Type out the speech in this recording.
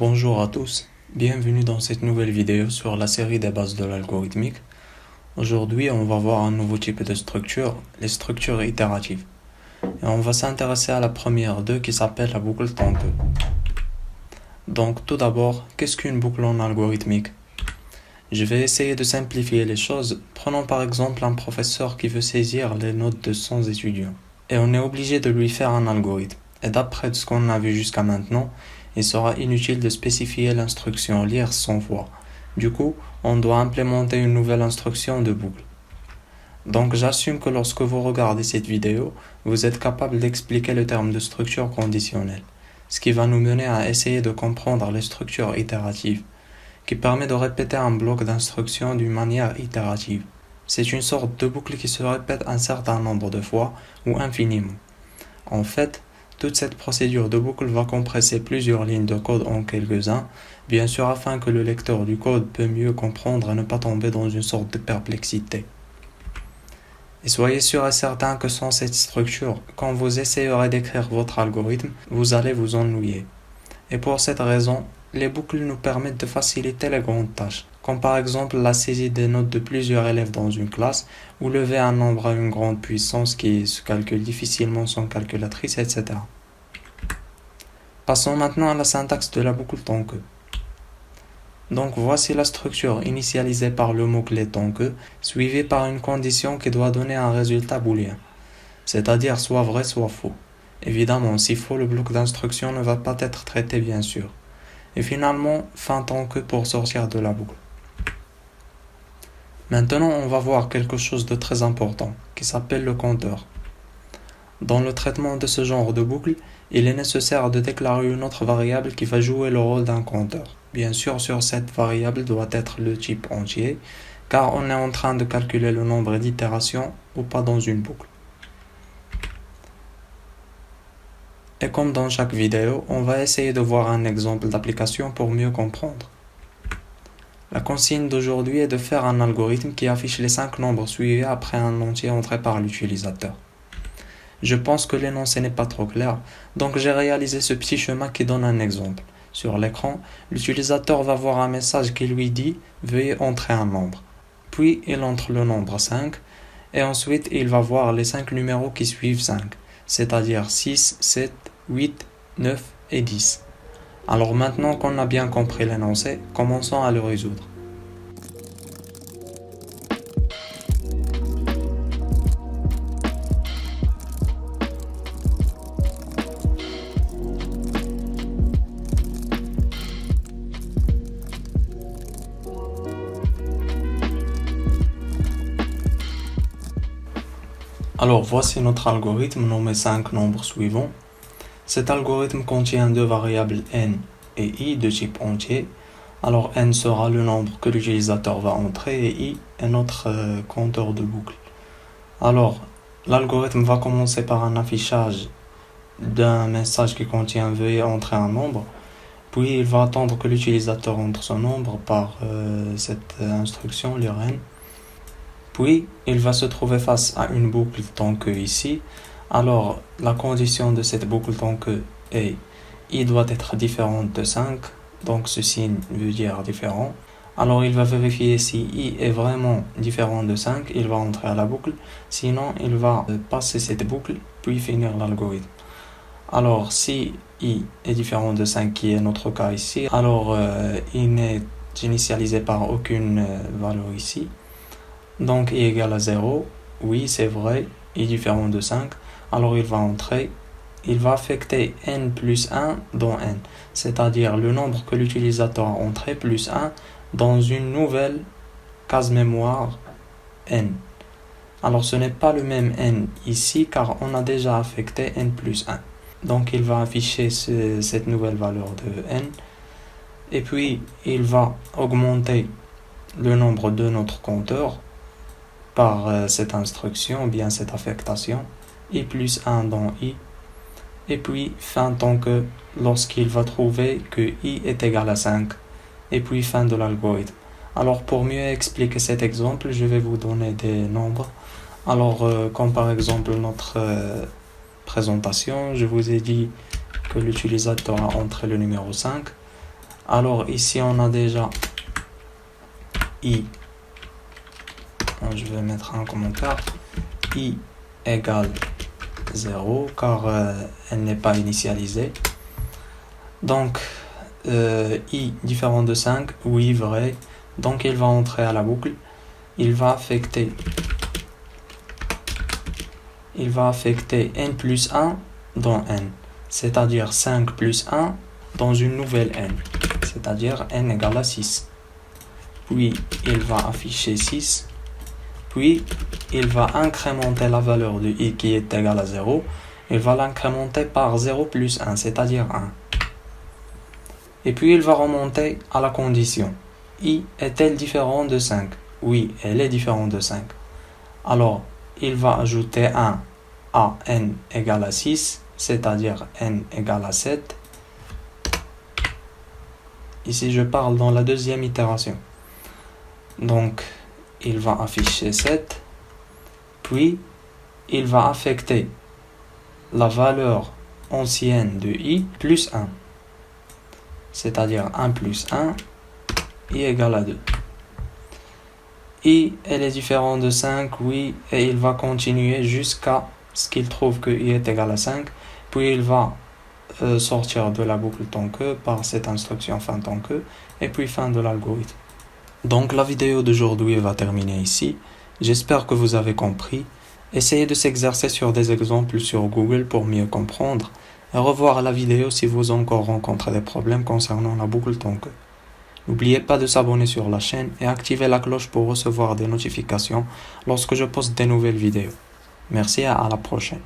Bonjour à tous, bienvenue dans cette nouvelle vidéo sur la série des bases de l'algorithmique. Aujourd'hui, on va voir un nouveau type de structure, les structures itératives. Et on va s'intéresser à la première d'eux qui s'appelle la boucle tant que. Donc tout d'abord, qu'est-ce qu'une boucle en algorithmique? Je vais essayer de simplifier les choses. Prenons par exemple un professeur qui veut saisir les notes de son étudiant. Et on est obligé de lui faire un algorithme. Et d'après ce qu'on a vu jusqu'à maintenant, il sera inutile de spécifier l'instruction lire 100 fois. Du coup, on doit implémenter une nouvelle instruction de boucle. Donc j'assume que lorsque vous regardez cette vidéo, vous êtes capable d'expliquer le terme de structure conditionnelle, ce qui va nous mener à essayer de comprendre les structures itératives, qui permet de répéter un bloc d'instructions d'une manière itérative. C'est une sorte de boucle qui se répète un certain nombre de fois ou infiniment. En fait, toute cette procédure de boucle va compresser plusieurs lignes de code en quelques-uns, bien sûr afin que le lecteur du code peut mieux comprendre et ne pas tomber dans une sorte de perplexité. Et soyez sûr et certain que sans cette structure, quand vous essayerez d'écrire votre algorithme, vous allez vous ennuyer. Et pour cette raison, les boucles nous permettent de faciliter les grandes tâches, comme par exemple la saisie des notes de plusieurs élèves dans une classe, ou lever un nombre à une grande puissance qui se calcule difficilement sans calculatrice, etc. Passons maintenant à la syntaxe de la boucle tant que. Donc voici la structure initialisée par le mot-clé tant que, suivie par une condition qui doit donner un résultat booléen, c'est-à-dire soit vrai soit faux. Évidemment, si faux, le bloc d'instruction ne va pas être traité bien sûr. Et finalement, fin tant que pour sortir de la boucle. Maintenant, on va voir quelque chose de très important, qui s'appelle le compteur. Dans le traitement de ce genre de boucle, il est nécessaire de déclarer une autre variable qui va jouer le rôle d'un compteur. Bien sûr, sur cette variable doit être le type entier, car on est en train de calculer le nombre d'itérations ou pas dans une boucle. Et comme dans chaque vidéo, on va essayer de voir un exemple d'application pour mieux comprendre. La consigne d'aujourd'hui est de faire un algorithme qui affiche les 5 nombres suivis après un entier entré par l'utilisateur. Je pense que l'énoncé n'est pas trop clair, donc j'ai réalisé ce petit schéma qui donne un exemple. Sur l'écran, l'utilisateur va voir un message qui lui dit « Veuillez entrer un nombre ». Puis il entre le nombre 5, et ensuite il va voir les 5 numéros qui suivent 5, c'est-à-dire 6, 7, 8, 9 et 10. Alors maintenant qu'on a bien compris l'énoncé, commençons à le résoudre. Alors voici notre algorithme nommé 5 nombres suivants. Cet algorithme contient deux variables n et i de type entier. Alors n sera le nombre que l'utilisateur va entrer et i est notre compteur de boucle. Alors l'algorithme va commencer par un affichage d'un message qui contient veuillez entrer un nombre. Puis il va attendre que l'utilisateur entre son nombre par cette instruction lire n. Puis il va se trouver face à une boucle tant que ici. Alors, la condition de cette boucle tant que est i doit être différente de 5, donc ce signe veut dire différent. Alors, il va vérifier si i est vraiment différent de 5, il va entrer à la boucle, sinon il va passer cette boucle, puis finir l'algorithme. Alors, si i est différent de 5, qui est notre cas ici, alors i n'est initialisé par aucune valeur ici. Donc i égale à 0, oui c'est vrai, i est différent de 5. Alors il va entrer, il va affecter n plus 1 dans n, c'est-à-dire le nombre que l'utilisateur a entré plus 1 dans une nouvelle case mémoire n. Alors ce n'est pas le même n ici car on a déjà affecté n plus 1. Donc il va afficher cette nouvelle valeur de n et puis il va augmenter le nombre de notre compteur par cette instruction, ou bien cette affectation, i plus 1 dans i, et puis fin tant que lorsqu'il va trouver que i est égal à 5, et puis fin de l'algorithme. Alors pour mieux expliquer cet exemple, je vais vous donner des nombres. Alors comme par exemple notre présentation, je vous ai dit que l'utilisateur a entré le numéro 5. Alors ici on a déjà I, je vais mettre un commentaire, I égale 0 car elle n'est pas initialisée. Donc I différent de 5, oui vrai, donc il va entrer à la boucle, il va affecter n plus 1 dans n, c'est-à-dire 5 plus 1 dans une nouvelle n, c'est-à-dire n égale à 6. Puis il va afficher 6, puis il va incrémenter la valeur de i qui est égale à 0, il va l'incrémenter par 0 plus 1, c'est-à-dire 1. Et puis il va remonter à la condition. I est-elle différente de 5? Oui, elle est différente de 5. Alors, il va ajouter 1 à n égale à 6, c'est-à-dire n égale à 7. Ici, je parle dans la deuxième itération. Donc, il va afficher 7, puis il va affecter la valeur ancienne de i plus 1, c'est-à-dire 1 plus 1, i égale à 2. I, elle est différente de 5, oui, et il va continuer jusqu'à ce qu'il trouve que i est égal à 5, puis il va sortir de la boucle tant que par cette instruction fin tant que, et puis fin de l'algorithme. Donc la vidéo d'aujourd'hui va terminer ici. J'espère que vous avez compris. Essayez de s'exercer sur des exemples sur Google pour mieux comprendre, et revoir la vidéo si vous encore rencontrez des problèmes concernant la boucle tant que. N'oubliez pas de s'abonner sur la chaîne et activer la cloche pour recevoir des notifications lorsque je poste des nouvelles vidéos. Merci et à la prochaine.